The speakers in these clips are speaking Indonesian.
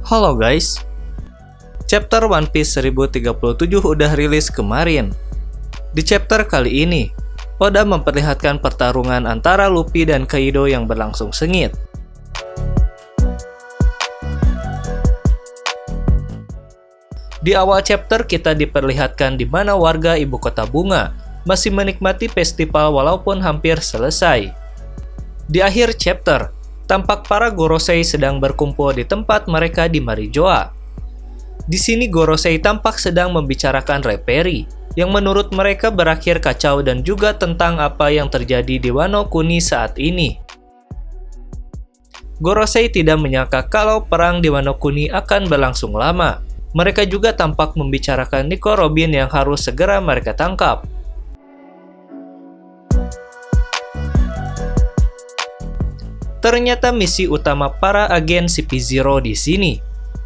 Halo guys, chapter One Piece 1037 udah rilis kemarin. Di chapter kali ini, Oda memperlihatkan pertarungan antara Luffy dan Kaido yang berlangsung sengit. Di awal chapter kita diperlihatkan di mana warga ibu kota bunga masih menikmati festival walaupun hampir selesai. Di akhir chapter, tampak para Gorosei sedang berkumpul di tempat mereka di Marijoa. Di sini Gorosei tampak sedang membicarakan Reverie, yang menurut mereka berakhir kacau dan juga tentang apa yang terjadi di Wano Kuni saat ini. Gorosei tidak menyangka kalau perang di Wano Kuni akan berlangsung lama. Mereka juga tampak membicarakan Nico Robin yang harus segera mereka tangkap. Ternyata misi utama para agen CP0 di sini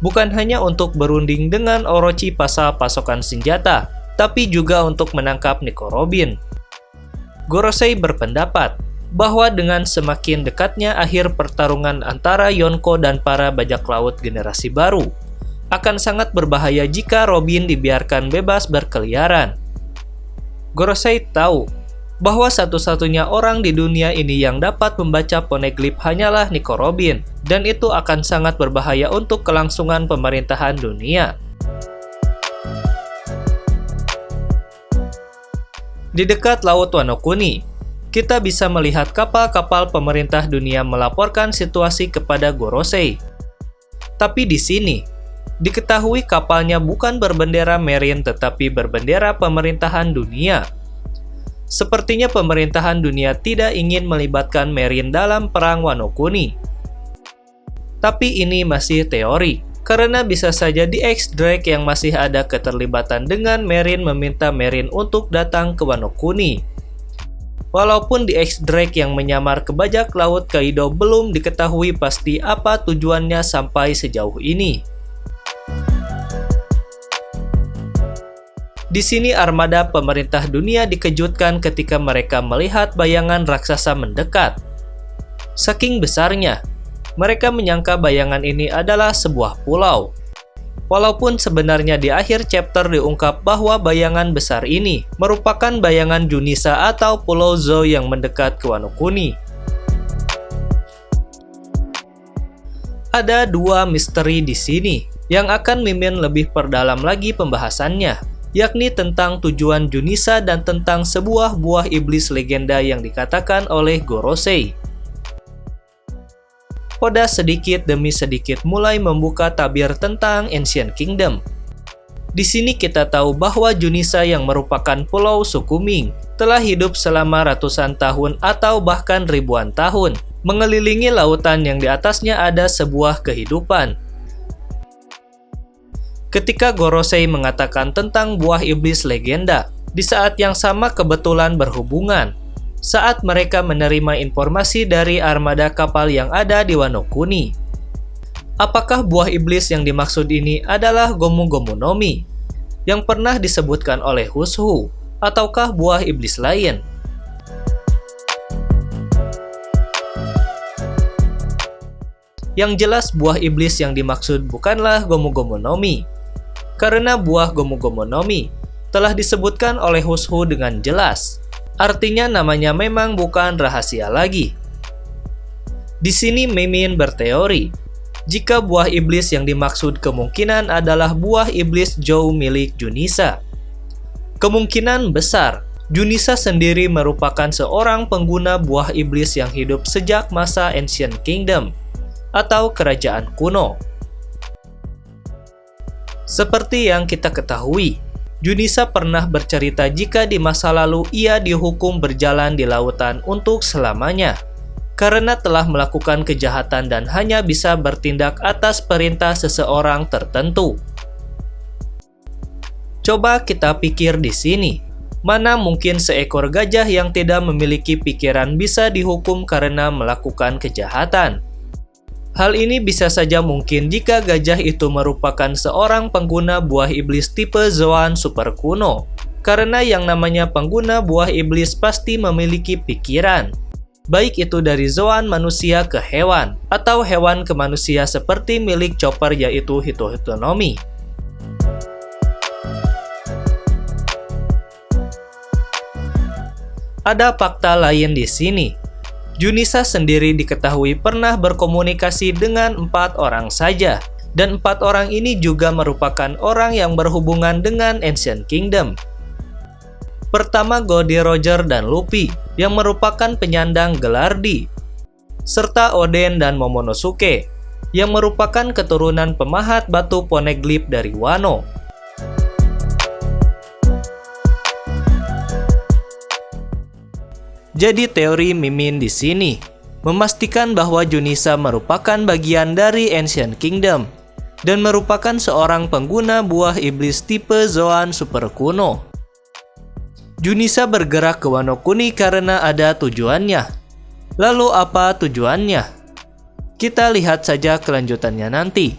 bukan hanya untuk berunding dengan Orochi pasal pasokan senjata, tapi juga untuk menangkap Nico Robin. Gorosei berpendapat bahwa dengan semakin dekatnya akhir pertarungan antara Yonko dan para bajak laut generasi baru, akan sangat berbahaya jika Robin dibiarkan bebas berkeliaran. Gorosei tahu bahwa satu-satunya orang di dunia ini yang dapat membaca poneglyph hanyalah Nico Robin, dan itu akan sangat berbahaya untuk kelangsungan pemerintahan dunia. Di dekat Laut Wano Kuni, kita bisa melihat kapal-kapal pemerintah dunia melaporkan situasi kepada Gorosei. Tapi di sini, diketahui kapalnya bukan berbendera Marine tetapi berbendera pemerintahan dunia. Sepertinya pemerintahan dunia tidak ingin melibatkan Marine dalam perang Wano Kuni. Tapi ini masih teori, karena bisa saja di X-Drake yang masih ada keterlibatan dengan Marine meminta Marine untuk datang ke Wano Kuni. Walaupun di X-Drake yang menyamar ke bajak laut Kaido belum diketahui pasti apa tujuannya sampai sejauh ini. Di sini armada pemerintah dunia dikejutkan ketika mereka melihat bayangan raksasa mendekat. Saking besarnya, mereka menyangka bayangan ini adalah sebuah pulau. Walaupun sebenarnya di akhir chapter diungkap bahwa bayangan besar ini merupakan bayangan Junisa atau Pulau Zou yang mendekat ke Wano Kuni. Ada dua misteri di sini yang akan Mimin lebih perdalam lagi pembahasannya, yakni tentang tujuan Junisa dan tentang sebuah buah iblis legenda yang dikatakan oleh Gorosei. Oda sedikit demi sedikit mulai membuka tabir tentang Ancient Kingdom. Di sini kita tahu bahwa Junisa yang merupakan pulau suku Ming telah hidup selama ratusan tahun atau bahkan ribuan tahun, mengelilingi lautan yang di atasnya ada sebuah kehidupan. Ketika Gorosei mengatakan tentang buah iblis legenda, di saat yang sama kebetulan berhubungan saat mereka menerima informasi dari armada kapal yang ada di Wano Kuni. Apakah buah iblis yang dimaksud ini adalah Gomu Gomu no Mi yang pernah disebutkan oleh Hushu, ataukah buah iblis lain? Yang jelas buah iblis yang dimaksud bukanlah Gomu Gomu no Mi, karena buah Gomu Gomu no Mi telah disebutkan oleh Hushu dengan jelas. Artinya namanya memang bukan rahasia lagi. Di sini Mimin berteori, jika buah iblis yang dimaksud kemungkinan adalah buah iblis Zou milik Junisa. Kemungkinan besar, Junisa sendiri merupakan seorang pengguna buah iblis yang hidup sejak masa Ancient Kingdom atau kerajaan kuno. Seperti yang kita ketahui, Junisa pernah bercerita jika di masa lalu ia dihukum berjalan di lautan untuk selamanya karena telah melakukan kejahatan dan hanya bisa bertindak atas perintah seseorang tertentu. Coba kita pikir di sini, mana mungkin seekor gajah yang tidak memiliki pikiran bisa dihukum karena melakukan kejahatan? Hal ini bisa saja mungkin jika gajah itu merupakan seorang pengguna buah iblis tipe Zoan super kuno, karena yang namanya pengguna buah iblis pasti memiliki pikiran. baik itu dari zoan manusia ke hewan, atau hewan ke manusia seperti milik Chopper yaitu Hitohitonomi. Ada fakta lain di sini. Junisa sendiri diketahui pernah berkomunikasi dengan 4 orang saja, dan 4 orang ini juga merupakan orang yang berhubungan dengan Ancient Kingdom. Pertama, Goldie Roger dan Luffy, yang merupakan penyandang gelar D, serta Oden dan Momonosuke, yang merupakan keturunan pemahat batu poneglyph dari Wano. Jadi teori Mimin di sini memastikan bahwa Junisa merupakan bagian dari Ancient Kingdom dan merupakan seorang pengguna buah iblis tipe Zoan super kuno. Junisa bergerak ke Wano Kuni karena ada tujuannya. Lalu apa tujuannya? Kita lihat saja kelanjutannya nanti.